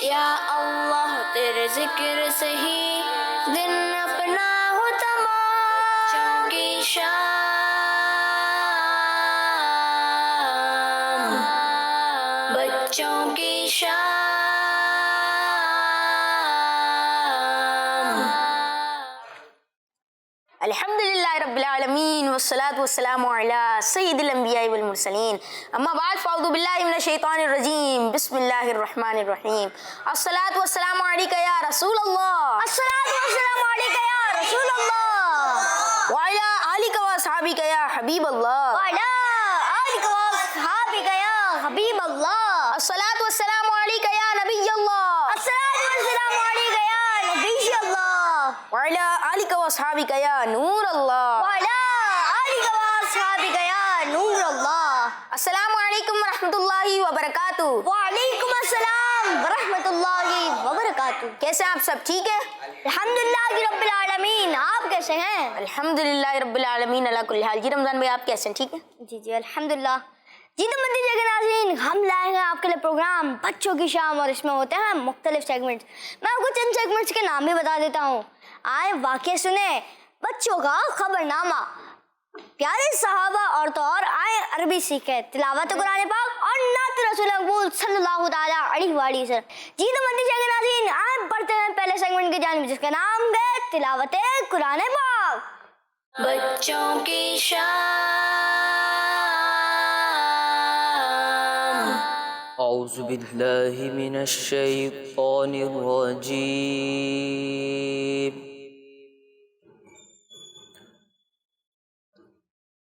یا اللہ تیرے ذکر سے ہی دن اپنا ہو تمام، بچوں کی شام، بچوں کی شام۔ الحمدللہ رب العالمین والصلاة والسلام علی سید الانبیاء والمرسلین، اما بعد فاعوذ باللہ من الشیطان الرجیم، بسم اللہ الرحمن الرحیم۔ الصلاة والسلام علیکہ یا رسول اللہ، الصلاة والسلام علیکہ یا رسول اللہ، وعلی آلک واصحابک یا حبیب اللہ، وعلی آلک واصحابک یا حبیب اللہ، الصلاة والسلام علیکہ یا نبی اللہ، الصلاة والسلام علیکہ یا نبی اللہ، وعلی آلک واصحابک یا نور اللہ، وعلی آلک واصحابک یا نور اللہ۔ السلام علیکم ورحمۃ اللہ وبرکاتہ۔ وعلیکم السلام ورحمۃ اللہ وبرکاتہ۔ کیسے آپ سب ٹھیک ہے؟ الحمدللہ رب العالمین، آپ کیسے ہیں؟ الحمدللہ رب العالمین علی کل حال۔ جی رمضان بھائی آپ کیسے ہیں؟ ٹھیک ہے؟ جی الحمدللہ۔ جی تو مدنی کے ناظرین، ہم لائے ہیں آپ کے لیے پروگرام بچوں کی شام، اور اس میں ہوتے ہیں مختلف سیگمنٹس۔ میں آپ کو چند سیگمنٹس کے نام بھی بتا دیتا ہوں۔ آئے واقعہ سنیں، بچوں کا خبر نامہ، پیارے صحابہ اور تو اور آئے عربی سیکھیں، تلاوت قرآن پاک اور نعت رسول مقبول صلی اللہ تعالیٰ علیہ وآلہ وسلم۔ جی تو مدنی کے ناظرین، آئے پڑھتے ہیں پہلے سیگمنٹ کی جانب، جس کا نام ہے تلاوت قرآن پاک۔ بچوں کی شام، اعوذ باللہ من الشیطان الرجیم،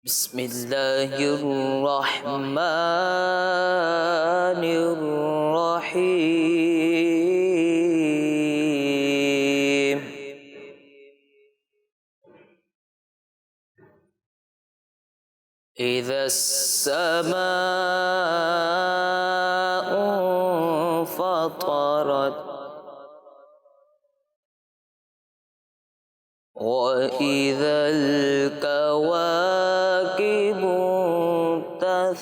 بسم اللہ الرحمن الرحیم۔ اذا السماء انفطرت وإذا الكواكب انتثرت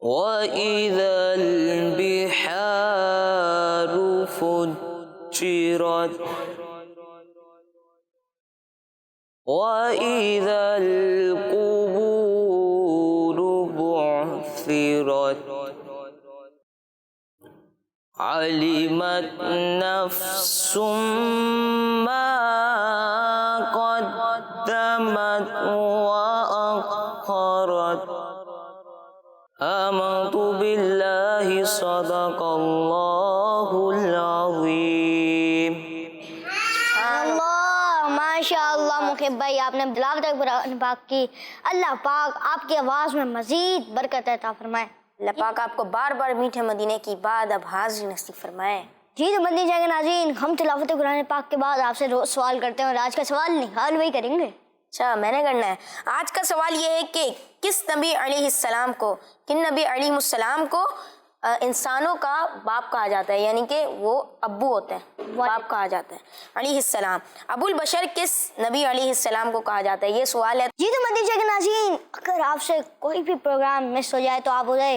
وإذا البحار فجرت وإذا القبور بعثرت علمت نفس ما قدمت وأخرت۔ آمنت باللہ صدق اللہ العظیم۔ ماشاء اللہ محب بھائی، آپ نے تلاوت قرآن پاک کی، اللہ پاک آپ کی آواز میں مزید برکت عطا فرمائے۔ اللہ پاک آپ کو بار بار میٹھے مدینے کی بات اب حاضری نصیب فرمائے۔ جی تو مدنی چینل کے ناظرین، ہم تلاوت قرآن پاک کے بعد آپ سے روز سوال کرتے ہیں، اور آج کا سوال نہال وہی کریں گے۔ اچھا میں نے کرنا ہے۔ آج کا سوال یہ ہے کہ کس نبی علیہ السلام کو، کن نبی علیہ السلام کو انسانوں کا باپ کہا جاتا ہے، یعنی کہ وہ ابو ہوتے ہیں، باپ کہا جاتا ہے علیہ السلام۔ ابو البشر کس نبی علیہ السلام کو کہا جاتا ہے، یہ سوال ہے۔ جی تو مدنی چینل کے ناظرین، اگر آپ سے کوئی بھی پروگرام مس ہو جائے تو آپ اسے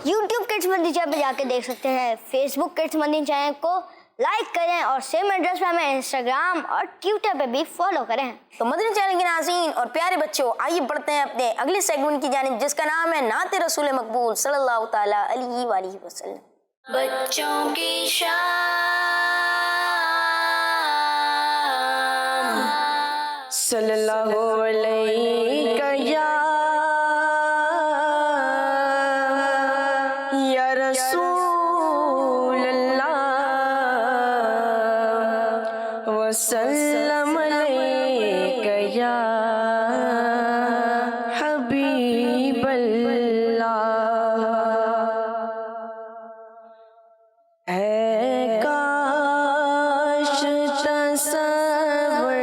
یوٹیوب کڈس مدنی چینل پہ جا کے دیکھ سکتے ہیں۔ فیس بک کڈس مدنی چینل کو لائک کریں، اور سیم ایڈریس پہ ہمیں انسٹاگرام اور ٹویٹر پہ بھی فالو کریں۔ تو مدنی چینل کے ناظرین اور پیارے بچوں، آئیے بڑھتے ہیں اپنے اگلے سیگمنٹ کی جانب، جس کا نام ہے نعت رسول مقبول صلی اللہ تعالیٰ علیہ وآلہ وسلم۔ بچوں کی شام، صلی اللہ علیہ یا رسول اللہ وسلم علیک یا حبیب اللہ۔ اے کاش تصور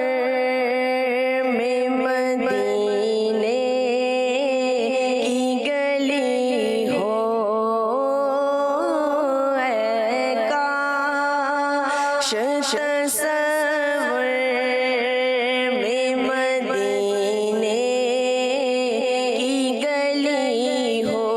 میں مدینے کی گلی ہو، اے کاش تصور میں مدینے کی گلی ہو،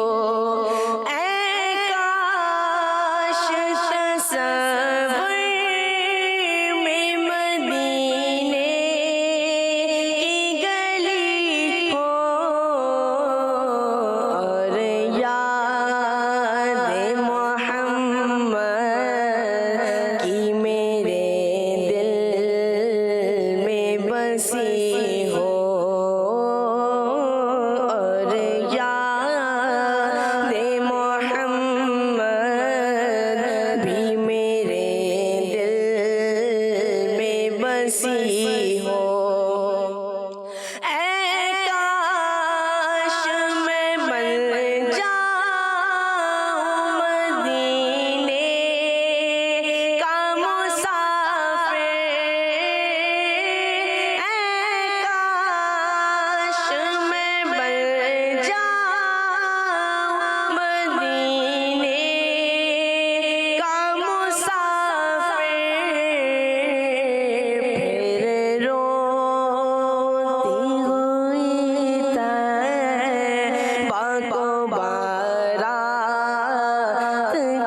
बारात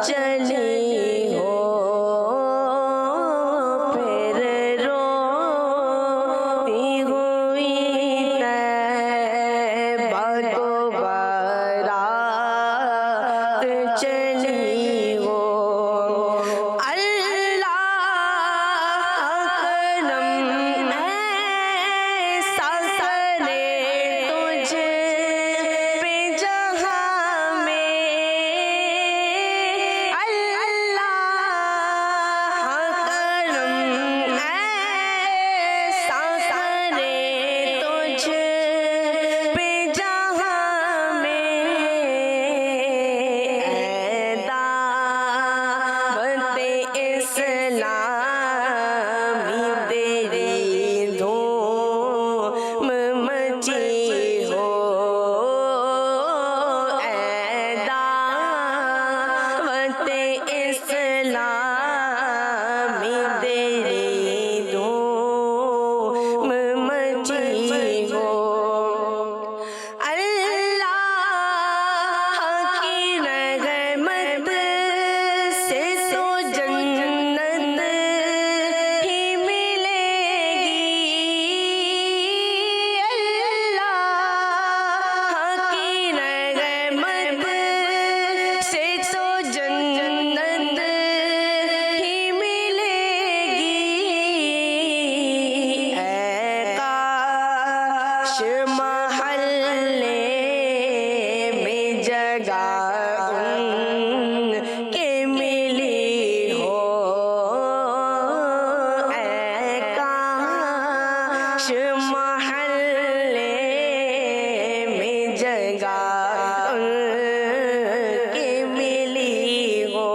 चली हो, फिर रोती हुई तैबा को बारात चली हो। अल्लाह करम ऐसा करे तुझ पे जहां में, अल्लाह करम ऐसा करे तुझ पे जहां में, दावत इस्लामी तेरी धूम मची हो, दावत इस्लामी तेरी धूम मची हो। अल्लाह की रहमत से तो जन्नत ही मिलेगी, अल्लाह की रहमत से तो जन्नत ही मिलेगी। ऐ काश महल्ले में जगह उनके मिली हो, ऐ काश महल्ले में जगह उनके मिली हो।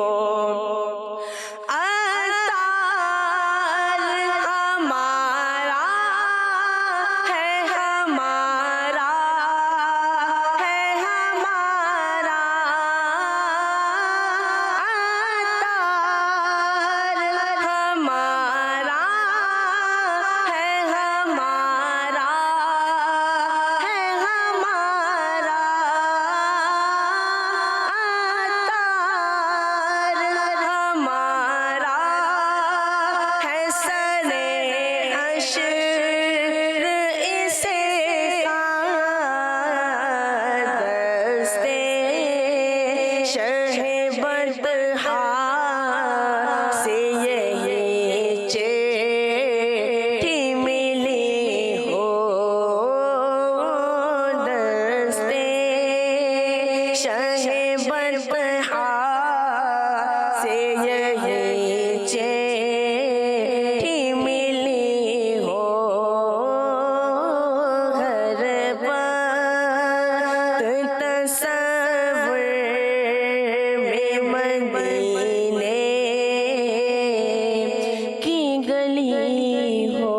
अतार हमारा है, हमारा है, हमारा अतार हमारा है, हमारा है, हमारा अतार हमारा है, सरे हश्र इसे दस्ते शहे बदहा से यही चिट्ठी मिली हो, दस्ते शहे बदहा से यही चिट्ठी मिली हो। घर पर तसव्वुर में मदीने की गली हो।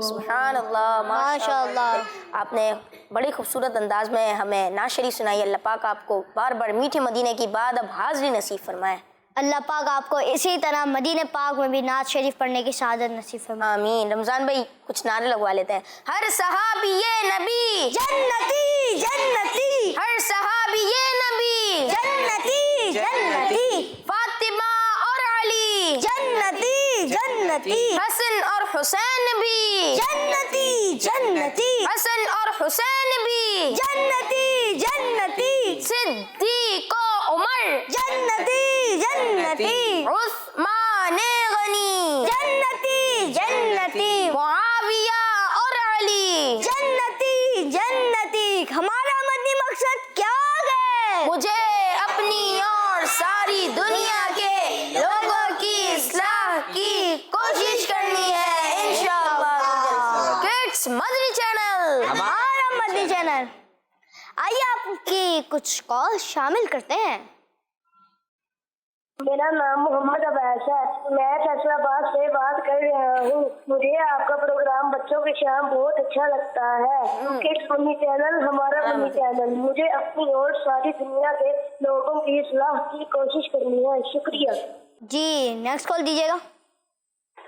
सुभान अल्लाह, माशाअल्लाह। आपने बड़ी खूबसूरत अंदाज में हमें नात शरीफ सुनाई। अल्लाह पाक आपको बार बार मीठे मदीने की बाद अब हाज़िरी नसीब फरमाए। अल्लाह पाक आपको इसी तरह मदीने पाक में भी नात शरीफ पढ़ने की शहादत नसीब फरमाए। आमीन। रमजान भाई कुछ नारे लगवा लेते हैं। हर सहाबी ये नबी जन्नती जन्नती, हर सहाबी ये नबी जन्नती जन्नती, फातिमा और अली जन्नती जन्नती, हसन और हुसैन भी जन्नती जन्नती, हसन और हुसैन भी जन्नती जन्नती, सिद्दीक़ उमर जन्नती जन्नती, उस्मान गनी जन्नती जन्नती, मुआविया और अली जन्नती जन्नती। हमारा मदनी मकसद क्या है? मुझे अपनी और सारी दुनिया के लोगों की इस्लाह की कोशिश करनी है इंशाअल्लाह। किड्स मदनी चैनल, हमारा मदनी चैनल। आइए आपकी कुछ कॉल शामिल करते हैं। मेरा नाम मोहम्मद अवैस है। मैं फैसलाबाद से बात कर रहा हूँ। मुझे आपका प्रोग्राम बच्चों के शाम बहुत अच्छा लगता है। किड्स मनी चैनल हमारा मनी चैनल। मुझे अपनी और सारी दुनिया के लोगों की इस्लाह की कोशिश करनी है। शुक्रिया जी, नेक्स्ट कॉल दीजिएगा।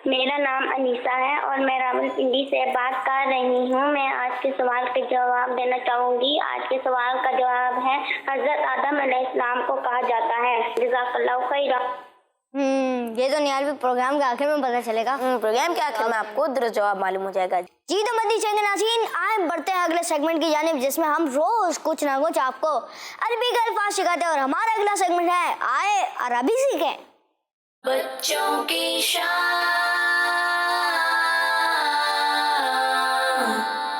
मेरा नाम अनीसा है और मैं रावलपिंडी से बात कर रही हूँ। मैं आज के सवाल के जवाब देना चाहूँगी। आज के सवाल का जवाब है हज़रत आदम अलैहिस्सलाम को कहा जाता है। जज़ाकल्लाहु खैरा। ये तो निहाल भी प्रोग्राम के आखिर में पता चलेगा। प्रोग्राम के आखिर में आपको दुरुस्त जवाब मालूम हो जाएगा। जी तो मदनी चैनल नाज़रीन, आए बढ़ते हैं अगले सेगमेंट की जानिब, जिसमें हम रोज कुछ ना कुछ आपको अरबी के अल्फाज सिखाते हैं। और हमारा अगला सेगमेंट है आए अरबी सीखें। बच्चों की शान।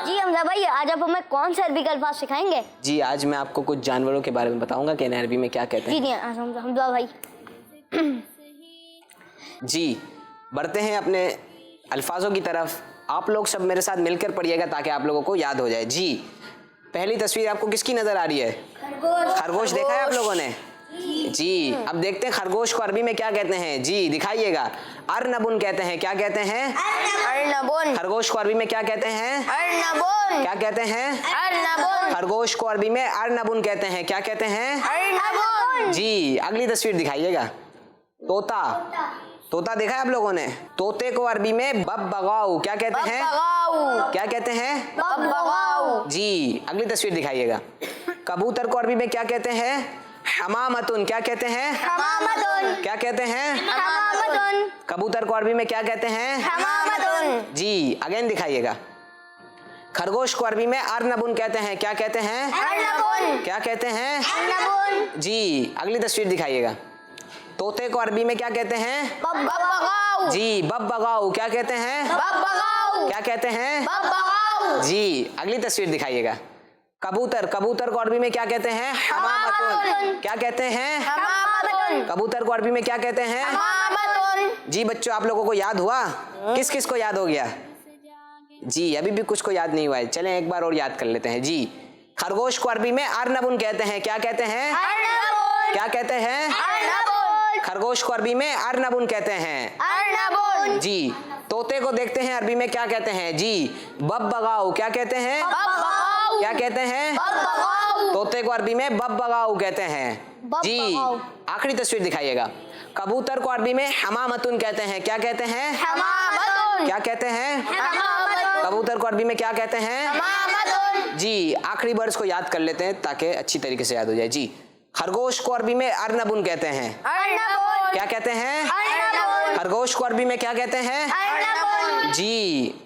जी हमजा भाई, आज आप हमें कौन से अरबी के अल्फाज सिखाएंगे? जी आज मैं आपको कुछ जानवरों के बारे में बताऊंगा कि इन्हें अरबी में क्या कहते जी हैं। नहीं हमजा भाई। जी बढ़ते हैं अपने अल्फाजों की तरफ। आप लोग सब मेरे साथ मिलकर पढ़िएगा ताकि आप लोगों को याद हो जाए। जी पहली तस्वीर आपको किसकी नजर आ रही है? खरगोश देखा है आप लोगों ने? जी अब देखते हैं खरगोश को अरबी में क्या कहते हैं। जी दिखाइएगा। अर्नबुन कहते हैं। क्या कहते हैं? अर्नबुन। खरगोश को अरबी में क्या कहते हैं? अर्नबुन। क्या कहते हैं? अर्नबुन। खरगोश को अरबी में अर्नबुन कहते हैं। क्या कहते हैं? अर्नबुन। जी अगली तस्वीर दिखाइएगा। तोता। तोता देखा है आप लोगों ने? तोते को अरबी में बब्बगाऊ क्या कहते हैं? बब्बगाऊ। क्या कहते हैं? बब्बगाऊ। जी अगली तस्वीर दिखाइएगा। कबूतर को अरबी में क्या कहते हैं? हमामतुन। क्या कहते हैं? हमामतुन। क्या कहते हैं? हमामतुन। कबूतर को अरबी में क्या कहते हैं? हमामतुन। जी अगेन दिखाइएगा। खरगोश को अरबी में अर्नबुन कहते हैं। क्या कहते हैं? अर्नबुन। क्या कहते हैं? अर्नबुन। जी अगली तस्वीर दिखाइएगा। तोते को अरबी में क्या कहते हैं? बब्बगाऊ। जी बब्बगाऊ। क्या कहते हैं? बब्बगाऊ। क्या कहते हैं? बब्बगाऊ। जी अगली तस्वीर दिखाइएगा। कबूतर। कबूतर को अरबी में क्या कहते हैं? हमामतुन। क्या कहते हैं? हमामतुन। कबूतर को अरबी में क्या कहते हैं? हमामतुन। जी बच्चों आप लोगों को याद हुआ? किस किस को याद हो गया? जी अभी भी कुछ को याद नहीं हुआ है। चलें एक बार और याद कर लेते हैं। जी खरगोश को अरबी में अर्नबुन कहते हैं। क्या कहते हैं? अर्नबुन। क्या कहते हैं? अर्नबुन। खरगोश को अरबी में अर्नबुन कहते हैं। अर्नबुन। जी तोते को देखते हैं अरबी में क्या कहते हैं? जी बब्बगाऊ। क्या कहते हैं? बब्बगाऊ। क्या कहते हैं? बब्बगाऊ। तोते को अरबी में बब्बगाऊ कहते हैं। जी बब्बगाऊ। आखिरी तस्वीर दिखाइएगा। कबूतर को अरबी में हमामतुन कहते हैं। क्या कहते हैं? हमामतुन। क्या कहते हैं? हमामतुन। कबूतर को अरबी में क्या कहते हैं? हमामतुन। जी आखिरी वर्ड्स को याद कर लेते हैं ताकि अच्छी तरीके से याद हो जाए। जी खरगोश को अरबी में अर्नबुन कहते हैं। अर्नबुन। क्या कहते हैं? अर्नबुन। खरगोश को अरबी में क्या कहते हैं? अर्नबुन। जी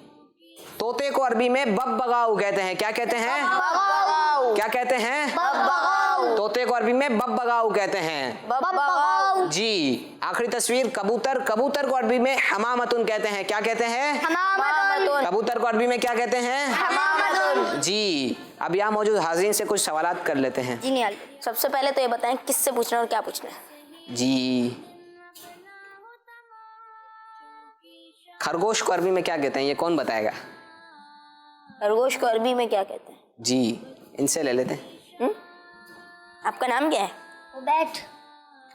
तोते को अरबी में बब्बगाऊ कहते हैं। क्या कहते हैं? बब्बगाऊ। क्या कहते हैं? बब्बगाऊ। तोते को अरबी में बब्बगाऊ कहते हैं। बब्बगाऊ। जी आखिरी तस्वीर कबूतर। कबूतर को अरबी में हमामतुन कहते हैं। क्या कहते हैं? हमामतुन। कबूतर को अरबी में क्या कहते हैं? हमामतुन। जी अब यहाँ मौजूद हाज़रीन से कुछ सवालात कर लेते हैं। जी निहाल। सबसे पहले तो ये बताएं किससे पूछना है और क्या पूछना है। जी खरगोश को अरबी में क्या कहते हैं? ये कौन बताएगा? खरगोश को अरबी में क्या कहते हैं? जी इनसे ले लेते हैं। आपका नाम क्या है? उबैद।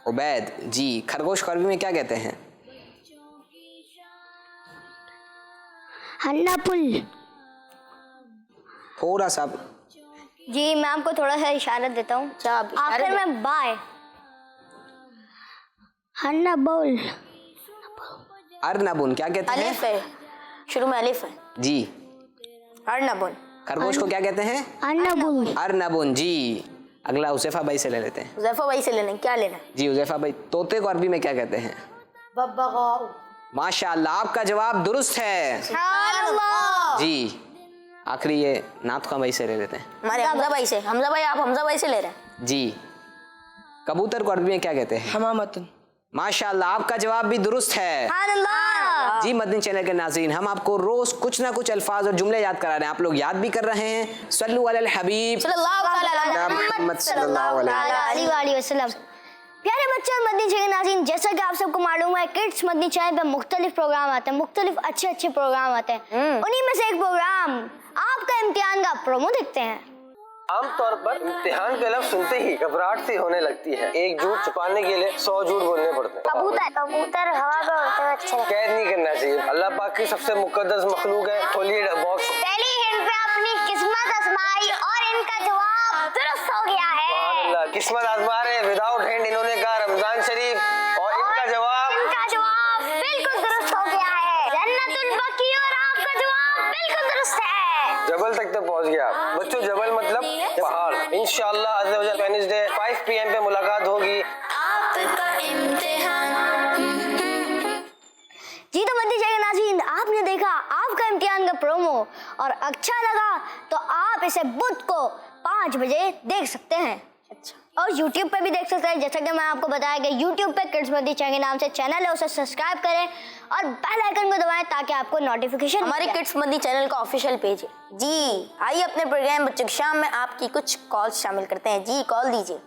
उबैद। जी खरगोश को अरबी में क्या कहते हैं? हन्नापुल। थोड़ा सा। जी मैं आपको थोड़ा सा इशारा देता हूँ। अच्छा, आप इशारे आखिर दो। में बाय। हन्नाबुल। अर्नबुन क्या कहते हैं? अलिफ है, शुरू में अलिफ है। जी अर्नबुन। खरगोश को क्या कहते हैं? हन्नाबुल। अर्नबुन। जी अगला उज़ैफा भाई से ले लेते हैं। उज़ैफा भाई से लेना है, क्या लेना है? जी उज़ैफा भाई तोते को अरबी में क्या कहते हैं? बब्बगाऊ। माशाअल्लाह आपका जवाब दुरुस्त है। सुभानअल्लाह। जी आखिरी ये नाथ खां भाई से ले लेते हैं। हमारे हमजा भाई से। हमजा भाई, आप हमजा भाई से ले रहे हैं। जी कबूतर को अरबी में क्या कहते हैं? हमामतुन। माशाअल्लाह आपका जवाब भी दुरुस्त है। जी मदनी चैनल के नाज़रीन, हम आपको रोज कुछ ना कुछ अल्फाज और जुमले याद करा रहे हैं। आप लोग याद भी कर रहे हैं। सल्लु अलल हबीब सल्लल्लाहु अलैहि मुहम्मद सल्लल्लाहु अलैहि वसल्लम। प्यारे बच्चे और मदनी चैनल नाज़रीन, जैसा कि आप सबको मालूम है किड्स मदनी चैनल पे मुख्तलिफ प्रोग्राम आते हैं, मुख्तलिफ अच्छे प्रोग्राम आते हैं। उन्हीं में से एक प्रोग्राम आपका इम्तिहान का प्रोमो देखते हैं। आमतौर पर इम्तिहान के लफ्ज सुनते ही घबराहट सी होने लगती है। एक झूठ छुपाने के लिए 100 झूठ बोलने पड़ते हैं। कबूतर हवा पे उड़ते हुए अच्छे लगते कैद नहीं करना चाहिए। अल्लाह पाक की सबसे मुकद्दस मखलूक है। खोलिए बॉक्स। पहली हिंट पे अपनी किस्मत आजमाई और इनका जवाब दुरुस्त हो गया है। अल्लाह किस्मत आजमा रहे। विदाउट हिंट इन्होंने कहा रमजान शरीफ और इनका जवाब बिल्कुल दुरुस्त हो गया है। मक्की और आपका जवाब बिल्कुल दुरुस्त है। जबल तक तो पहुंच गया आप बच्चों। जबल मतलब पहाड़। इंशाल्लाह अज़्ज़ा वजल वेडनेसडे 5 PM पे मुलाकात होगी। आपका इम्तिहान। जी तो बंदी जाएगा नाज़रीन, आपने देखा आपका इम्तिहान का प्रोमो और अच्छा लगा तो आप इसे बुध को 5 बजे देख सकते हैं। अच्छा, और YouTube पे भी देख सकते हैं। जैसा कि मैं आपको बताया कि YouTube पे किड्स मदी चैनल नाम से चैनल है, उसे सब्सक्राइब करें और बेल आइकन को दबाएं ताकि आपको नोटिफिकेशन। हमारे किड्स मदी चैनल का ऑफिशियल पेज है जी। आइए अपने प्रोग्राम बच्चों की शाम में आपकी कुछ कॉल शामिल करते हैं जी। कॉल दीजिए।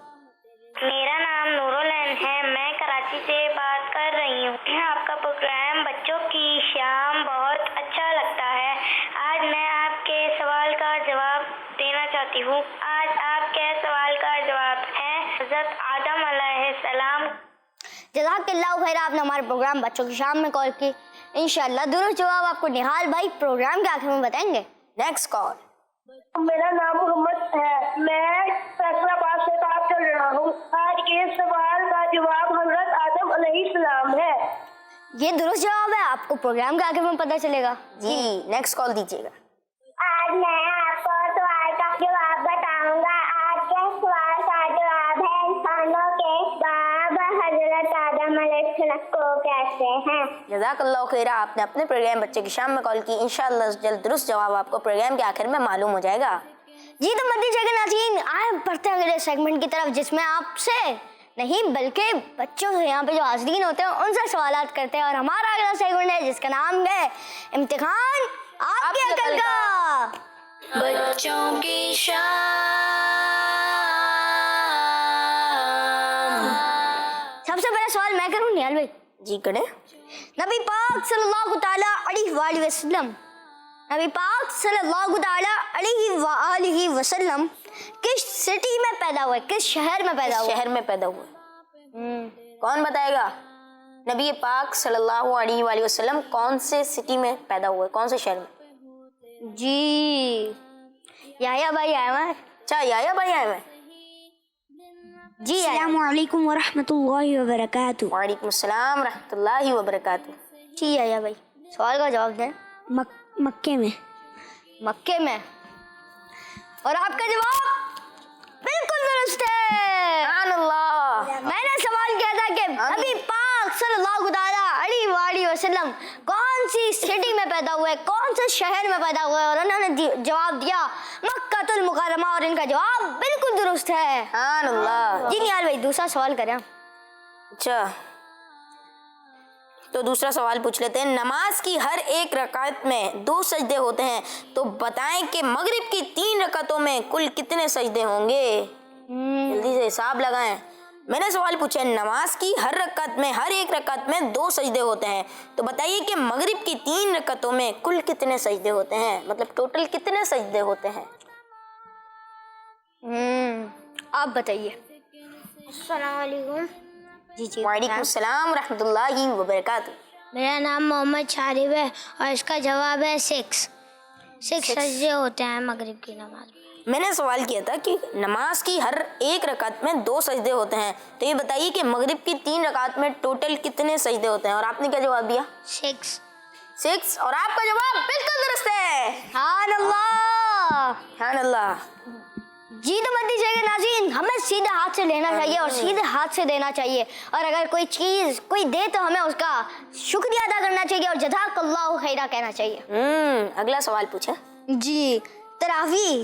मेरा नाम नूरुल है, मैं कराची से बात कर रही हूँ। आपका प्रोग्राम बच्चों की शाम बहुत अच्छा लगता है। आज मैं आपके सवाल का जवाब देना चाहती हूँ। आज आपके सवाल का जवाब है हज़रत आदम अलैहिस्सलाम। जज़ाकल्लाहु खैर, आपने हमारे प्रोग्राम बच्चों की शाम में कॉल की। इंशाल्लाह दुरुस्त जवाब आपको निहाल भाई प्रोग्राम के आखिर में बताएंगे। Next call. मेरा नाम मोहम्मद है, मैं फैसलाबाद से बात कर रहा हूँ। आज के सवाल का जवाब हजरत आदम अलैहिस्सलाम है। ये दुरुस्त जवाब है, आपको प्रोग्राम के आखिर में पता चलेगा जी। नेक्स्ट कॉल दीजिएगा। आज मैं आपको सवाल का जवाब बताऊंगा। आज के सवाल का जवाब है इंसानों के बाप हजरत आदम अलैहिस्सलाम को कहते हैं। जज़ाकल्लाहु खैर, आपने अपने प्रोग्राम बच्चे की शाम में कॉल की। इंशाअल्लाह जल्द दुरुस्त जवाब आपको प्रोग्राम के आखिर में मालूम हो जाएगा जी। तो मत दीजिएगा नाज़रीन, आए बढ़ते हैं अगले सेगमेंट की तरफ, जिसमें आपसे नहीं बल्कि बच्चों से, यहाँ पे जो हाज़रीन होते हैं उनसे सवालात करते हैं। और हमारा अगला सेगमेंट है जिसका नाम है इम्तिहान आपकी अकल का। बच्चों की शाम। सबसे पहला सवाल मैं करूँ निहाल भाई? जी करें। नबी पाक सल्लल्लाहु ताला अलैहि वसल्लम, नबी पाक सल्लल्लाहु ताला अलैहि वसल्लम किस सिटी में पैदा हुए, किस शहर में पैदा हुए? शहर में पैदा हुए। कौन बताएगा? नबी पाक सल्लल्लाहु अलैहि वसल्लम कौन से सिटी में पैदा हुए, कौन से शहर में? जी याया भाई आए हैं। अच्छा, याया भाई आए हैं जी। अस्सलामु अलैकुम व रहमतुल्लाहि व बरकातहू। वालेकुम अस्सलाम रहमतुल्लाहि व बरकातहू। जी याया भाई, सवाल का जवाब दें। मक्के में। मक्के में। और आपका जवाब बिल्कुल दुरुस्त है। सुभान अल्लाह। मैंने सवाल किया था कि नबी पाक सल्लल्लाहु अलैहि वसल्लम कौन सी सिटी में पैदा हुए, कौन से शहर में पैदा हुए, और उन्होंने जवाब दिया मक्कातुल मुकर्रमा, और इनका जवाब बिल्कुल दुरुस्त है। सुभान अल्लाह। जी निहाल भाई, दूसरा सवाल करें। अच्छा, तो दूसरा सवाल पूछ लेते हैं। नमाज की हर एक रकात में 2 सजदे होते हैं, तो बताएं कि मगरिब की 3 रकातों में कुल कितने सजदे होंगे? जल्दी से हिसाब लगाएं। मैंने सवाल पूछा, नमाज की हर एक रकात में 2 सजदे होते हैं, तो बताइए कि मगरिब की 3 रकातों में कुल कितने सजदे होते हैं, मतलब टोटल कितने सजदे होते हैं? आप बताइए। अस्सलाम वालेकुम। जी वालेकुम अस्सलाम रहमतुल्लाहि व बरकातहू। मेरा नाम मोहम्मद शारिब है और इसका जवाब है 6 सजदे होते हैं मगरिब की नमाज में। मैंने सवाल किया था कि नमाज की हर एक रकात में 2 सजदे होते हैं, तो ये बताइए कि मगरिब की 3 रकात में टोटल कितने सजदे होते हैं, और आपने क्या जवाब दिया? 6। और आपका जवाब बिल्कुल दुरुस्त है। सुभान अल्लाह। सुभान अल्लाह। जी तो मत दीजिएगा नाज़रीन, हमें सीधे हाथ से लेना चाहिए और सीधे हाथ से देना चाहिए, और अगर कोई चीज़ कोई दे तो हमें उसका शुक्रिया अदा करना चाहिए और जज़ाकल्लाहु खैरा कहना चाहिए। अगला सवाल पूछे जी। तरावी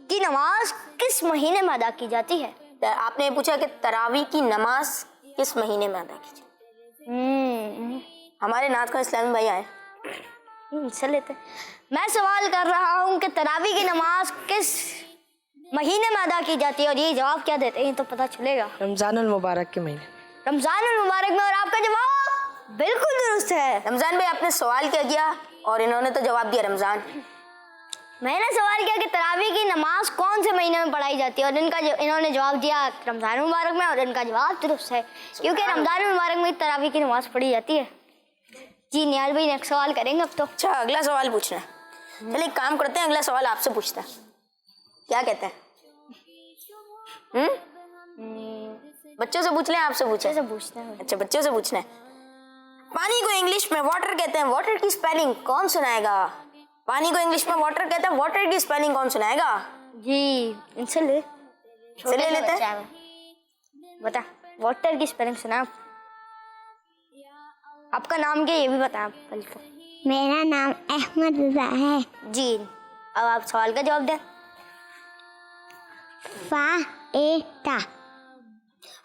की नमाज किस महीने में अदा की जाती है? आपने पूछा कि तरावी की नमाज किस महीने में अदा की जाती है। हमारे नाथ का इस्लामी भाई आए, चल लेते। मैं सवाल कर रहा हूँ कि तरावी की नमाज किस महीने में अदा की जाती है, और ये जवाब क्या देते हैं तो पता चलेगा। रमजानुल मुबारक के महीने। रमजानुल मुबारक में। और आपका जवाब बिल्कुल दुरुस्त है। रमजान भाई, आपने सवाल क्या किया और इन्होंने तो जवाब दिया रमजान। मैंने सवाल किया कि तरावी की नमाज कौन से महीने में पढ़ाई जाती है, और इन्होंने जवाब दिया रमजान मुबारक में, और इनका जवाब दुरुस्त है क्योंकि रमजान मुबारक में तरावी की नमाज पढ़ी जाती है। जी निहाल भाई नेक्स्ट सवाल करेंगे अब तो। अच्छा, अगला सवाल पूछना है। चलिए एक काम करते हैं, अगला सवाल आपसे पूछता है, क्या कहते हैं? बच्चों से पूछ लें, आपसे पूछे? पूछते हैं। अच्छा, बच्चों से पूछना है। पानी को इंग्लिश में वाटर कहते हैं, वाटर की स्पेलिंग कौन सुनाएगा? पानी को इंग्लिश में वाटर कहते हैं, वाटर की स्पेलिंग कौन सुनाएगा? जी इनसे ले लेते हैं। बता वाटर की स्पेलिंग सुना। आपका नाम क्या, ये भी बताएं आप पहले तो। मेरा नाम अहमद रज़ा है। जी अब आप सवाल का जवाब दें। फ़ाएता।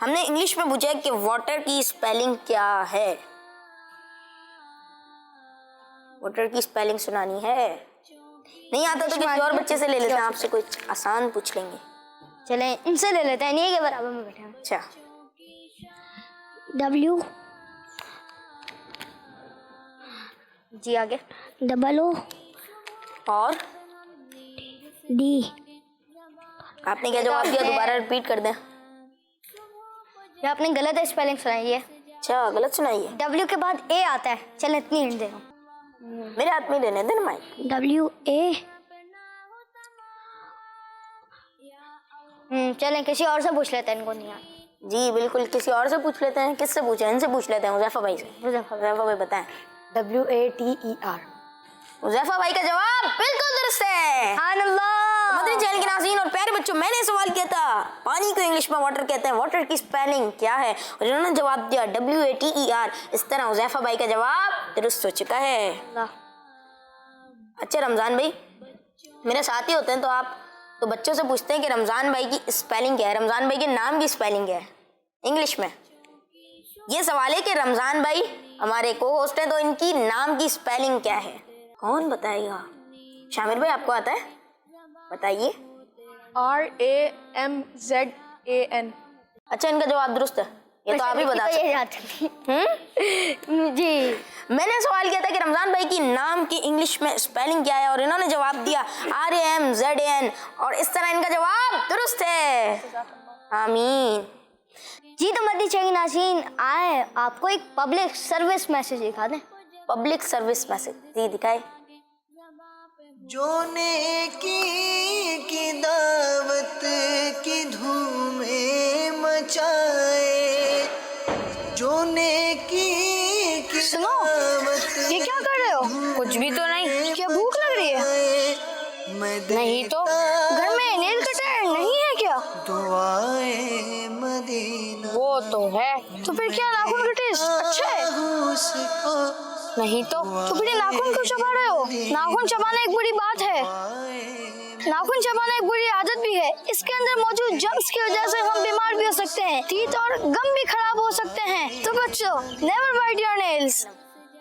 हमने इंग्लिश में पूछा कि वाटर की स्पेलिंग क्या है। वाटर की स्पेलिंग सुनानी है। नहीं आता तो किसी और बच्चे से ले लेते हैं, आपसे कोई आसान पूछ लेंगे। चलें इनसे ले लेते हैं, नहीं के बराबर में बैठे हैं। अच्छा W जी आगे। O और D। आपने क्या जवाब दिया, दोबारा रिपीट कर दें। ये आपने गलत स्पेलिंग सुनाई है। अच्छा गलत सुनाइए। W के बाद A आता है। चलें इतनी हिंट दे रहा हूँ। मेरे हाथ में देने देना माइक। WA। चलें किसी और से पूछ लेते हैं, इनको नहीं आता। जी बिल्कुल, किसी और से पूछ लेते हैं। किससे पूछें? इनसे पूछ लेते हैं, हुज़ैफा भाई से। हुज़ैफा भाई बताएं। WATER। हुज़ैफा भाई का जवाब बिल्कुल दुरुस्त है। मदनी चैनल के नाज़रीन और प्यारे बच्चों, मैंने सवाल किया था पानी को इंग्लिश में वाटर कहते हैं, वाटर की स्पेलिंग क्या है, और इन्होंने जवाब दिया WATER। इस तरह हुज़ैफा भाई का जवाब दुरुस्त हो चुका है। अच्छा रमज़ान भाई, मेरे साथी होते हैं तो आप तो बच्चों से पूछते हैं कि रमज़ान भाई की स्पेलिंग क्या है, रमज़ान भाई के नाम की स्पेलिंग क्या है इंग्लिश में। ये सवाल है कि रमज़ान भाई हमारे को होस्ट हैं तो इनकी नाम की स्पेलिंग क्या है, कौन बताएगा? शामिर भाई आपको आता है, बताइए। RAMZAN। अच्छा इनका जवाब दुरुस्त है, ये तो आप ही बता सकते। जी मैंने सवाल किया था कि रमज़ान भाई की नाम की इंग्लिश में स्पेलिंग क्या है और इन्होंने जवाब दिया RAMZAN, और इस तरह इनका जवाब दुरुस्त है। आमीन। जी तो मदनी चैनल नाज़रीन आए आपको एक पब्लिक सर्विस मैसेज दिखा दें। पब्लिक सर्विस मैसेज जी दिखाए। जो नेकी दावत की धूमें मचाए, जो नेकी की सुनो, ये क्या कर रहे हो? कुछ भी तो नहीं। क्या भूख लग रही है? नहीं तो घर में नेल कटर नहीं है क्या? दुआए मदीना। वो तो है। तो फिर क्या नाखून का टेस्ट अच्छा है? नहीं तो फिर ये नाखून क्यों चबा रहे हो? नाखून चबाना एक बुरी बात है। नाखून चबाना एक बुरी आदत भी है। इसके अंदर मौजूद जर्म्स की वजह से हम बीमार भी हो सकते हैं, टीथ और गम भी खराब हो सकते हैं। तो बच्चों नेवर बाइट योर नेल्स।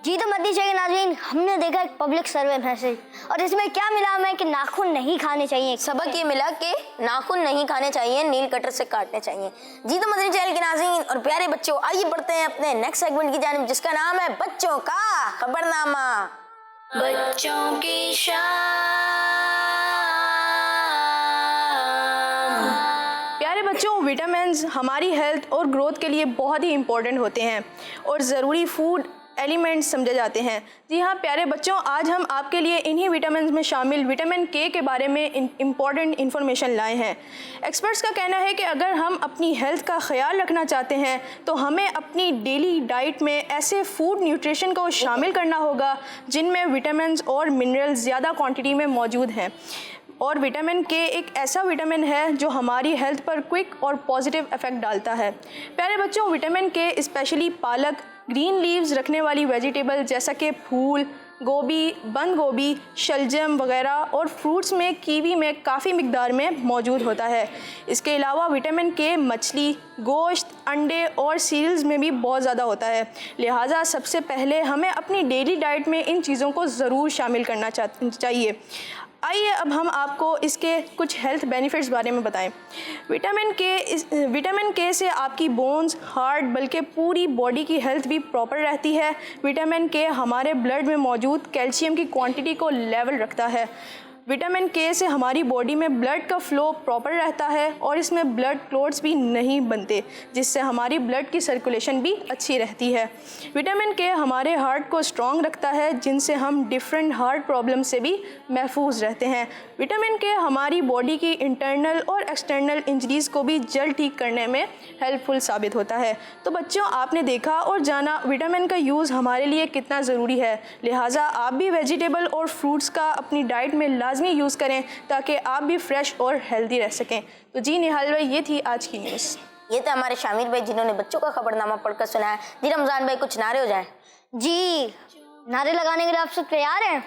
जी तो मदनी चैनल नाज़रीन, हमने देखा एक पब्लिक सर्वे मैसेज और इसमें क्या मिला हमें कि नाखून नहीं खाने चाहिए। सबक ये मिला कि नाखून नहीं खाने चाहिए, नील कटर से काटने चाहिए। जी तो मदनी चैनल के नाज़रीन और प्यारे बच्चों, आइए बढ़ते हैं अपने नेक्स्ट सेगमेंट की जानिब, जिसका नाम है बच्चों का खबरनामा। बच्चों की प्यारे बच्चों, विटामिन्स हमारी हेल्थ और ग्रोथ के लिए बहुत ही इम्पोर्टेंट होते हैं और ज़रूरी फूड एलिमेंट्स समझे जाते हैं। जी हाँ प्यारे बच्चों, आज हम आपके लिए इन्हीं विटामिन्स में शामिल विटामिन के बारे में इम्पॉर्टेंट इन्फॉर्मेशन लाए हैं। एक्सपर्ट्स का कहना है कि अगर हम अपनी हेल्थ का ख्याल रखना चाहते हैं तो हमें अपनी डेली डाइट में ऐसे फूड न्यूट्रिशन को शामिल करना होगा जिनमें विटामिन्स और मिनरल्स ज़्यादा क्वांटिटी में मौजूद हैं। और विटामिन के एक ऐसा विटामिन है जो हमारी हेल्थ पर क्विक और पॉजिटिव इफ़ेक्ट डालता है। प्यारे बच्चों, विटामिन के स्पेशली पालक, ग्रीन लीव्स रखने वाली वेजिटेबल जैसा कि फूल गोभी, बंद गोभी, शलजम वगैरह और फ्रूट्स में कीवी में काफ़ी मिकदार में मौजूद होता है। इसके अलावा विटामिन के मछली, गोश्त, अंडे और सीरियल्स में भी बहुत ज़्यादा होता है। लिहाजा सबसे पहले हमें अपनी डेली डाइट में इन चीज़ों को ज़रूर शामिल करना चाहिए। आइए अब हम आपको इसके कुछ हेल्थ बेनिफिट्स बारे में बताएं। विटामिन के से आपकी बोन्स, हार्ट बल्कि पूरी बॉडी की हेल्थ भी प्रॉपर रहती है। विटामिन के हमारे ब्लड में मौजूद कैल्शियम की क्वांटिटी को लेवल रखता है। विटामिन के से हमारी बॉडी में ब्लड का फ्लो प्रॉपर रहता है और इसमें ब्लड क्लॉट्स भी नहीं बनते, जिससे हमारी ब्लड की सर्कुलेशन भी अच्छी रहती है। विटामिन के हमारे हार्ट को स्ट्रॉन्ग रखता है, जिनसे हम डिफरेंट हार्ट प्रॉब्लम से भी महफूज रहते हैं। विटामिन के हमारी बॉडी की इंटरनल और एक्सटर्नल इंजरीज़ को भी जल्द ठीक करने में हेल्पफुल साबित होता है। तो बच्चों, आपने देखा और जाना विटामिन का यूज़ हमारे लिए कितना ज़रूरी है, लिहाजा आप भी वेजिटेबल और फ्रूट्स का अपनी डाइट में लाजमी यूज़ करें ताकि आप भी फ्रेश और हेल्दी रह सकें। तो जी निहाल भाई, ये थी आज की न्यूज़। ये थे हमारे शामिर भाई जिन्होंने बच्चों का खबरनामा पढ़कर सुनाया। जी रमज़ान भाई, कुछ नारे हो जाए। जी, नारे लगाने के लिए आप सब तैयार हैं?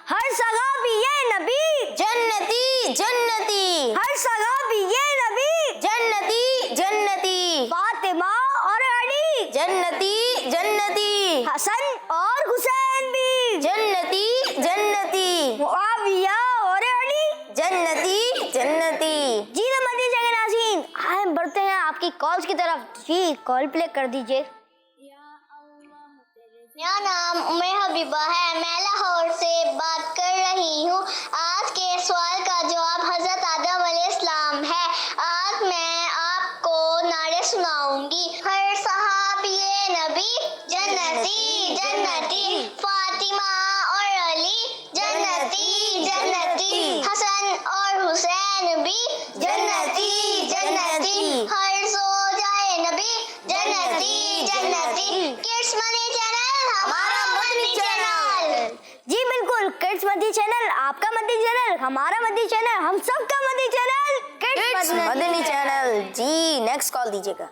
हर सगा भी ये नबी जन्नती जन्नती, हर सगा भी ये नबी जन्नती जन्नती, फातिमा और अली जन्नती जन्नती, हसन और हुसैन भी जन्नती जन्नती, मुआविया और अली जन्नती जन्नती। जी नमस्ते जगह नाज़रीन, आए बढ़ते हैं आपकी कॉल्स की तरफ। जी, कॉल प्ले कर दीजिए। मेरा नाम उमर हबीबा है, मैं लाहौर से बात कर रही हूँ। आज के सवाल का जवाब हज़रत आदम अलैहिस्सलाम है। आज मैं आपको नारे सुनाऊंगी। हर सहाबी नबी जन्नती जन्नती, फातिमा और अली जन्नती जन्नती, हसन और हुसैन भी जन्नती जन्नती, हर ज़ौजाए नबी जन्नती जन्नती। किड्स मनी चैनल हमारा मदनी चैनल। जी बिल्कुल, किड्स मदनी चैनल आपका मदनी चैनल, हमारा मदनी चैनल, हम सबका Madani channel kids Madani channel. जी नेक्स्ट कॉल दीजिएगा।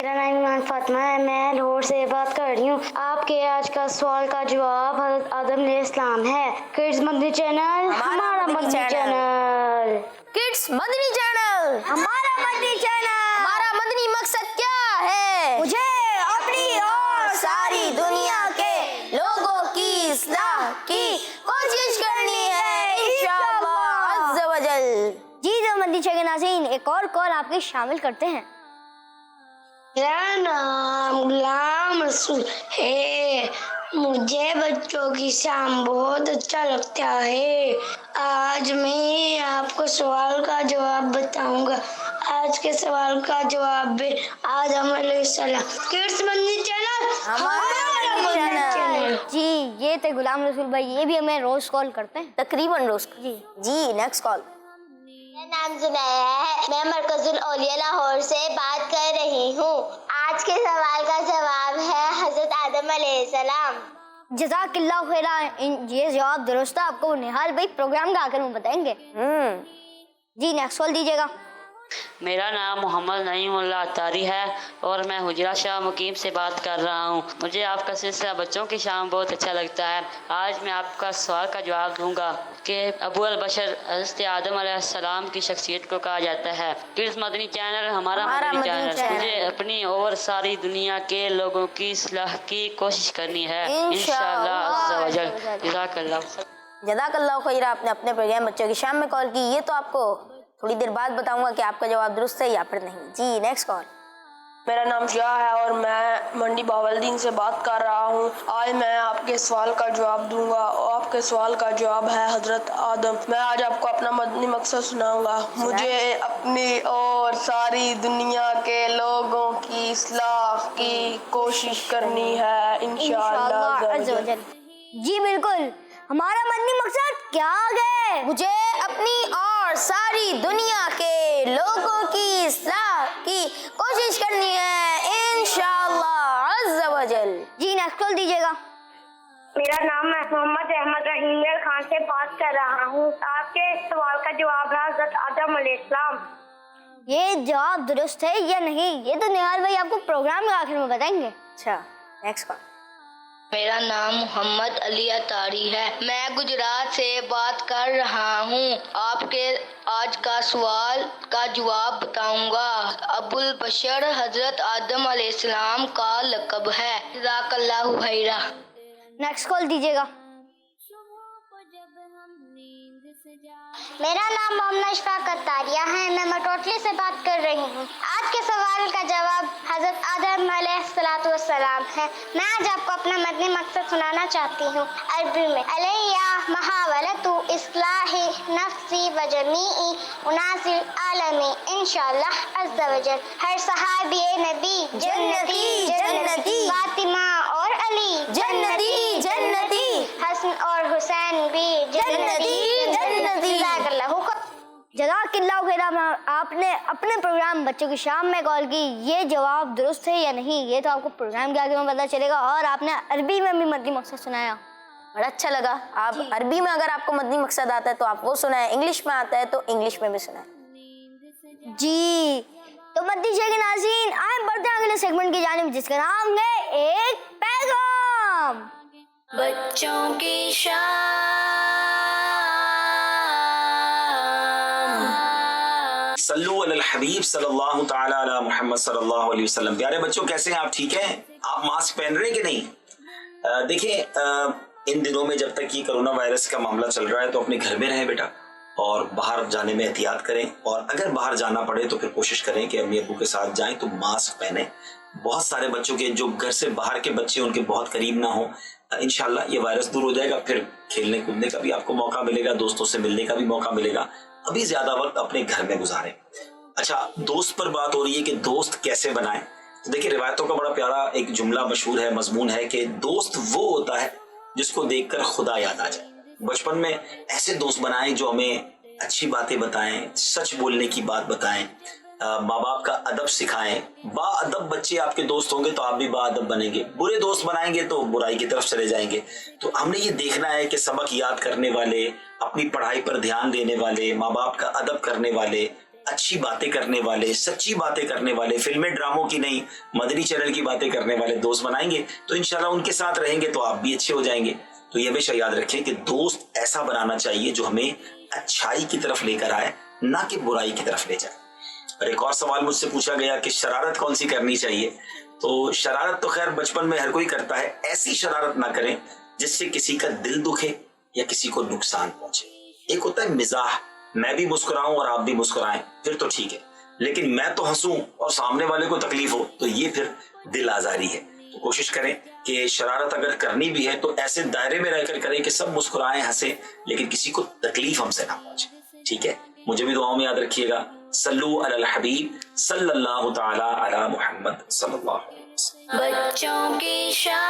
मेरा नाम ईमान फातिमा है, मैं लाहौर से बात कर रही हूँ। आपके आज का सवाल का जवाब हज़रत आदम अलैहिस्सलाम है। किड्स मदनी चैनल हमारा Madani channel. Kids Madani channel हमारा मदनी चैनल। हमारा मदनी मकसद क्या है? मुझे अपनी और सारी दुनिया के लोगों की इस्लाह की कोशिश करनी है इंशाअल्लाह अज़्ज़ व जल। जी जो मदनी चैनल नाज़रीन, एक और कॉल आपकी शामिल करते हैं। मेरा नाम गुलाम रसूल है, मुझे बच्चों की शाम बहुत अच्छा लगता है। आज मैं आपको सवाल का जवाब बताऊंगा। आज के सवाल का जवाब है आदम अलैहिस्सलाम। किड्स मदनी चैनल हमारा मदनी चैनल। जी, ये थे गुलाम रसूल भाई, ये भी हमें रोज कॉल करते हैं, तकरीबन रोज। जी नेक्स्ट कॉल। मेरा नाम जुनैया है, मैं मरकजुल औलिया लाहौर से बात कर रही हूँ। आज के सवाल का जवाब है हज़रत आदम अलैहिस्सलाम। जज़ाकिल्लाह खैरा, ये जवाब दुरुस्त है। आपको निहाल भाई प्रोग्राम का आखिर में बताएंगे। जी नेक्स्ट कॉल दीजिएगा। मेरा नाम मोहम्मद नईमुल्लाह अतारी है और मैं हुजरा शाह मुकीम से बात कर रहा हूँ। मुझे आपका सिलसिला बच्चों की शाम बहुत अच्छा लगता है। आज मैं आपका सवाल का जवाब दूंगा कि अबू अल बशर हज़रत आदम अलैहिस्सलाम की शख्सियत को कहा जाता है। किड्स मदनी चैनल हमारा मदनी चैनल। मुझे अपनी और सारी दुनिया के लोगों की इस्लाह की कोशिश करनी है इंशाअल्लाह अज़्ज़ व जल। जज़ाकल्लाह खैरा, आपने अपने प्रोग्राम बच्चों की शाम में कॉल की। ये तो आपको थोड़ी देर बाद बताऊंगा कि आपका जवाब दुरुस्त है या फिर नहीं। जी नेक्स्ट कॉल। मेरा नाम शाह है और मैं मंडी बावलदीन से बात कर रहा हूँ। आज मैं आपके सवाल का जवाब दूंगा और आपके सवाल का जवाब है हजरत आदम। मैं आज आपको अपना मदनी मकसद सुनाऊंगा। मुझे अपनी और सारी दुनिया के लोगों की इस्लाह की कोशिश करनी है इंशाअल्लाह अज़्ज़ व जल। जी बिल्कुल, हमारा मदनी मकसद क्या है? मुझे अपनी और सारी दुनिया के लोगों की इस्लाह की कोशिश करनी है इंशाअल्लाह अज़्ज़ व जल। जी नेक्स्ट कॉल दीजिएगा। मेरा नाम है मोहम्मद अहमद रहीम खान से बात कर रहा हूँ। आपके सवाल का जवाब है हज़रत आदम अलैहिस्सलाम। ये जवाब दुरुस्त है या नहीं, ये तो निहाल भाई आपको प्रोग्राम के आखिर में बताएंगे। अच्छा नेक्स्ट कॉल। मेरा नाम मोहम्मद अली अतारी है, मैं गुजरात से बात कर रहा हूँ। आपके आज का सवाल का जवाब बताऊंगा। अबुल बशर हजरत आदम अलैहिस्सलाम का लक़ब है। जज़ाकल्लाहु खैरा। नेक्स्ट कॉल दीजिएगा। मेरा नाम मोहम्मद शफाकत तारिया है। मैं मटोटली से बात कर रही हूँ। आज के सवाल का जवाब हज़रत आदम अलैहिस्सलाम है। मैं आज आपको अपना मदनी मकसद सुनाना चाहती हूँ अरबी में। अलैया महावलतु इस्लाही नफ्सी व जमीई उनासिल आलमी इंशाअल्लाह अज़्ज़ा वजल। हर सहाबी नबी जन्नती जन्नती, फातिमा और अली जन्नती जन्नती, हसन और हुसैन भी जन्नती जन्नती। जज़ाकल्लाहु खैरा। आपने अपने प्रोग्राम बच्चों की शाम में कॉल की, ये जवाब दुरुस्त है या नहीं ये तो आपको प्रोग्राम के आगे में पता चलेगा। और आपने अरबी में भी मदनी मकसद सुनाया, बड़ा अच्छा लगा। आप अरबी में अगर आपको मदनी मकसद आता है तो आप वो सुनाए, इंग्लिश में आता है तो इंग्लिश में भी सुनाए जी। तो मदनी शे के नाज़रीन, आए बढ़ते हैं अगले सेगमेंट की जानिब जिसका नाम है एक पैगाम। बच्चों की शाम। सल्लु अलल हबीब सल्लल्लाहु ताला अला मुहम्मद सल्लल्लाहु अलैहि वसल्लम। प्यारे बच्चों, कैसे हैं आप? ठीक हैं? आप मास्क पहन रहे हैं कि नहीं? देखिए, इन दिनों में जब तक ये कोरोना वायरस का मामला चल रहा है तो अपने घर में रहें बेटा, और बाहर जाने में एहतियात करें। और अगर बाहर जाना पड़े तो फिर कोशिश करें कि अम्मी अब्बू के साथ जाएं तो मास्क पहने। बहुत सारे बच्चों के जो घर से बाहर के बच्चे उनके बहुत करीब ना हो, इंशाल्लाह ये वायरस दूर हो जाएगा। फिर खेलने कूदने का भी आपको मौका मिलेगा, दोस्तों से मिलने का भी मौका मिलेगा। अभी ज्यादा वक्त अपने घर में गुजारें। अच्छा, दोस्त पर बात हो रही है कि दोस्त कैसे बनाएं। तो देखिए, रिवायतों का बड़ा प्यारा एक जुमला मशहूर है, मजमून है कि दोस्त वो होता है जिसको देखकर खुदा याद आ जाए। बचपन में ऐसे दोस्त बनाएं जो हमें अच्छी बातें बताएं, सच बोलने की बात बताएं, माँ बाप का अदब सिखाएं। बाअदब बच्चे आपके दोस्त होंगे तो आप भी बाअदब बनेंगे। बुरे दोस्त बनाएंगे तो बुराई की तरफ चले जाएंगे। तो हमने ये देखना है कि सबक याद करने वाले, अपनी पढ़ाई पर ध्यान देने वाले, माँ बाप का अदब करने वाले, अच्छी बातें करने वाले, सच्ची बातें करने वाले, फिल्में ड्रामों की नहीं मदनी चैनल की बातें करने वाले दोस्त बनाएंगे तो इंशाल्लाह उनके साथ रहेंगे तो आप भी अच्छे हो जाएंगे। तो ये हमेशा याद रखें कि दोस्त ऐसा बनाना चाहिए जो हमें अच्छाई की तरफ लेकर आए, ना कि बुराई की तरफ ले जाए। और एक और सवाल मुझसे पूछा गया कि शरारत कौन सी करनी चाहिए। तो शरारत तो खैर बचपन में हर कोई करता है। ऐसी शरारत ना करें जिससे किसी का दिल दुखे या किसी को नुकसान पहुंचे। एक होता है मिजाह, मैं भी मुस्कुराऊं और आप भी मुस्कुराएं, फिर तो ठीक है। लेकिन मैं तो हंसूं और सामने वाले को तकलीफ हो तो ये फिर दिल आजारी है। तो कोशिश करें कि शरारत अगर करनी भी है तो ऐसे दायरे में रहकर करें कि सब मुस्कुराएं, हंसे, लेकिन किसी को तकलीफ हमसे ना पहुंचे। ठीक है? मुझे भी दुआओं में याद रखिएगा। सल्लु अलल हबीब सल्लल्लाहु ताला अला मुहम्मद सल्लल्लाहु अलैहि वसल्लम। बच्चों की शाम।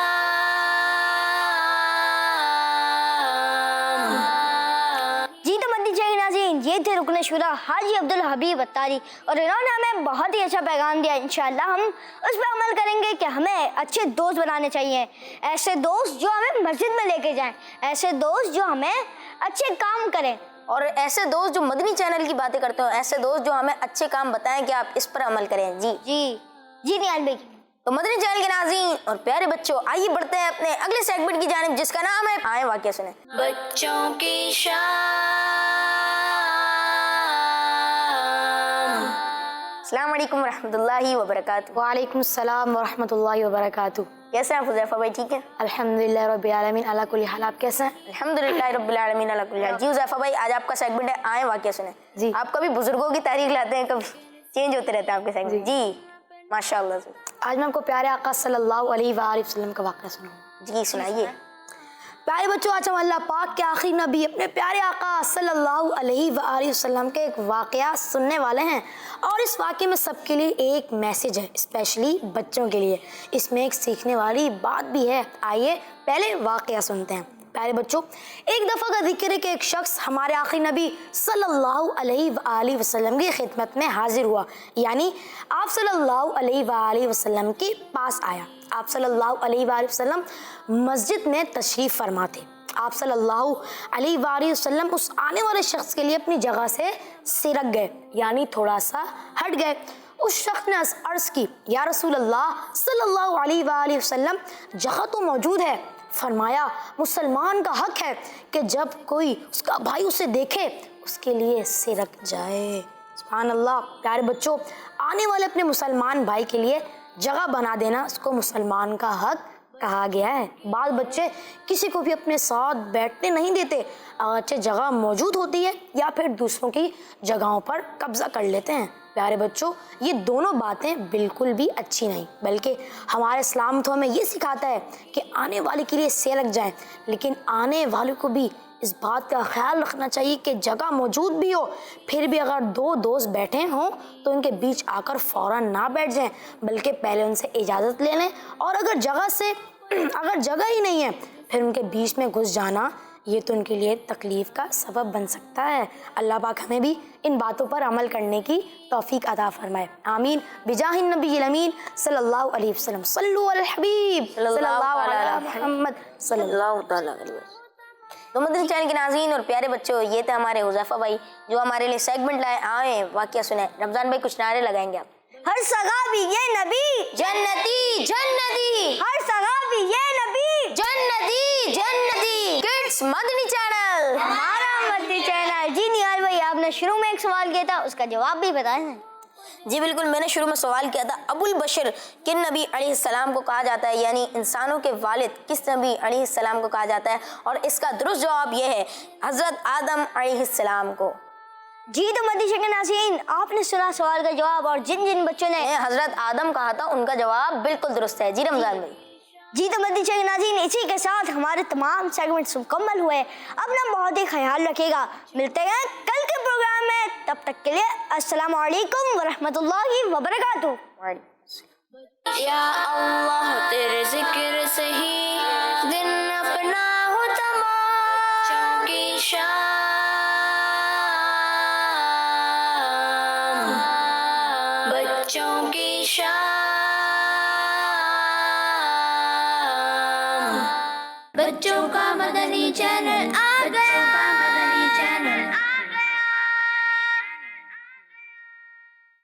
जी तो मदनी शे के नाज़रीन, ये थे रुकन शुरा हाजी अब्दुल हबीब अत्तारी, और इन्होंने हमें बहुत ही अच्छा पैगाम दिया। इंशाअल्लाह हम उस पर अमल करेंगे कि हमें अच्छे दोस्त बनाने चाहिए। ऐसे दोस्त जो हमें मस्जिद में लेके जाएं, ऐसे दोस्त जो हमें अच्छे काम करें, और ऐसे दोस्त जो मदनी चैनल की बातें करते हो, ऐसे दोस्त जो हमें अच्छे काम बताएं कि आप इस पर अमल करें। जी जी जी नियाल भाई। तो मदनी चैनल के नाज़रीन और प्यारे बच्चों, आइए बढ़ते हैं अपने अगले सेगमेंट की जानिब जिसका नाम है आए वाक़या सुने। बच्चों की शाम। अस्सलाम वालेकुम रहमतुल्लाहि व बरकातुहू। वालेकुम सलाम व रहमतुल्लाहि व बरकातुहू। कैसे हैं हुज़ैफा भाई? ठीक है, अल्हम्दुलिल्लाह रब्बिल आलमीन अला कुल्ली हाल। आप कैसे हैं? अल्हम्दुलिल्लाह रब्बिल आलमीन अला कुल्ली हाल। जी हुज़ैफा भाई, आज आपका सेगमेंट है आए वाक़या सुने। जी। आप कभी बुजुर्गों की तारीख लाते हैं, कभी चेंज होते रहते हैं आपके सेगमेंट। जी माशाअल्लाह से। आज मैं आपको प्यारे आका सल्लल्लाहु अलैहि वसल्लम का वाक़या सुनाऊंगा। जी सुनाइए। प्यारे बच्चों, आज हम अल्लाह पाक के आखिरी नबी अपने प्यारे आका सल्लल्लाहु अलैहि वसल्लम के एक वाक़या सुनने वाले हैं, और इस वाक़े में सबके लिए एक मैसेज है, स्पेशली बच्चों के लिए। इसमें एक सीखने वाली बात भी है। आइए पहले वाक़या सुनते हैं। प्यारे बच्चों, एक दफ़ा का जिक्र है कि एक शख्स हमारे आखिरी नबी सल्लल्लाहु अलैहि वसल्लम की खिदमत में हाजिर हुआ, यानी आप सल्लल्लाहु अलैहि वसल्लम के पास आया। आप सल्लल्लाहु अलैहि वसल्लम मस्जिद में तशरीफ़ फरमा थे। आप सल्लल्लाहु अलैहि वसल्लम उस आने वाले शख्स के लिए अपनी जगह से सिरक गए, यानी थोड़ा सा हट गए। उस शख्स ने अर्ज़ की, या रसूल अल्लाह सल्लल्लाहु अलैहि वसल्लम, जगह तो मौजूद है। फरमाया, मुसलमान का हक है कि जब कोई उसका भाई उसे देखे उसके लिए सिरक जाए। सुभान अल्लाह। प्यारे बच्चों, आने वाले अपने मुसलमान भाई के लिए जगह बना देना उसको मुसलमान का हक کہا گیا ہے بعض بچے کسی کو بھی اپنے ساتھ بیٹھنے نہیں دیتے اگرچہ جگہ موجود ہوتی ہے یا پھر دوسروں کی جگہوں پر قبضہ کر لیتے ہیں۔ پیارے بچوں، یہ دونوں باتیں بالکل بھی اچھی نہیں، بلکہ ہمارے اسلام تو ہمیں یہ سکھاتا ہے کہ آنے والے کے لیے سے لگ جائیں، لیکن آنے والے کو بھی اس بات کا خیال رکھنا چاہیے کہ جگہ موجود بھی ہو، پھر بھی اگر دو دوست بیٹھے ہوں تو ان کے بیچ آ کر فوراً نہ بیٹھ جائیں، بلکہ پہلے ان سے اجازت لے لیں، اور اگر جگہ ہی نہیں ہے پھر ان کے بیچ میں گھس جانا یہ تو ان کے لیے تکلیف کا سبب بن سکتا ہے۔ اللہ پاک ہمیں بھی ان باتوں پر عمل کرنے کی توفیق عطا فرمائے، آمین بجاہ النبی الامین صلی اللہ علیہ وسلم۔ صلو علی الحبیب صلی اللہ علی محمد صلی اللہ تعالی علیہ وسلم۔ تو مدنی چینل کے ناظرین اور پیارے بچوں، یہ تھے ہمارے حذیفہ بھائی جو ہمارے لیے سیگمنٹ لائے آئے واقعہ سنیں۔ رمضان بھائی کچھ نعرے لگائیں گے آپ؟ ہر صحابی یہ نبی جنتی جنتی، ہر صحابی یہ نبی جنتی جنتی، کڈس مدنی چینل ہمارا مدنی چینل۔ جی نیال بھائی، آپ نے شروع میں ایک سوال کیا تھا، اس کا جواب بھی بتائیں۔ جی بالکل، میں نے شروع میں سوال کیا تھا ابو البشر کن نبی علیہ السلام کو کہا جاتا ہے، یعنی انسانوں کے والد کس نبی علیہ السلام کو کہا جاتا ہے، اور اس کا درست جواب یہ ہے حضرت آدم علیہ السلام کو۔ جی تو مدنی چینل کے ناظرین، آپ نے سنا سوال کا جواب، اور جن بچوں نے حضرت آدم کہا تھا ان کا جواب بالکل درست ہے۔ جی رمضان بھائی۔ جی تو مدنی چینل کے ناظرین، اسی کے ساتھ ہمارے تمام سیگمنٹس مکمل ہوئے۔ اپنا بہت ہی خیال رکھیے گا، ملتے ہیں کل کے پروگرام میں، تب تک کے لیے السلام علیکم ورحمۃ اللہ وبرکاتہ۔ یا اللہ تیرے ذکر سے ہی دن اپنا ہو تمام، بچوں کی شام، بچوں کی شام، بچوں کا مدنی چینل آ گیا۔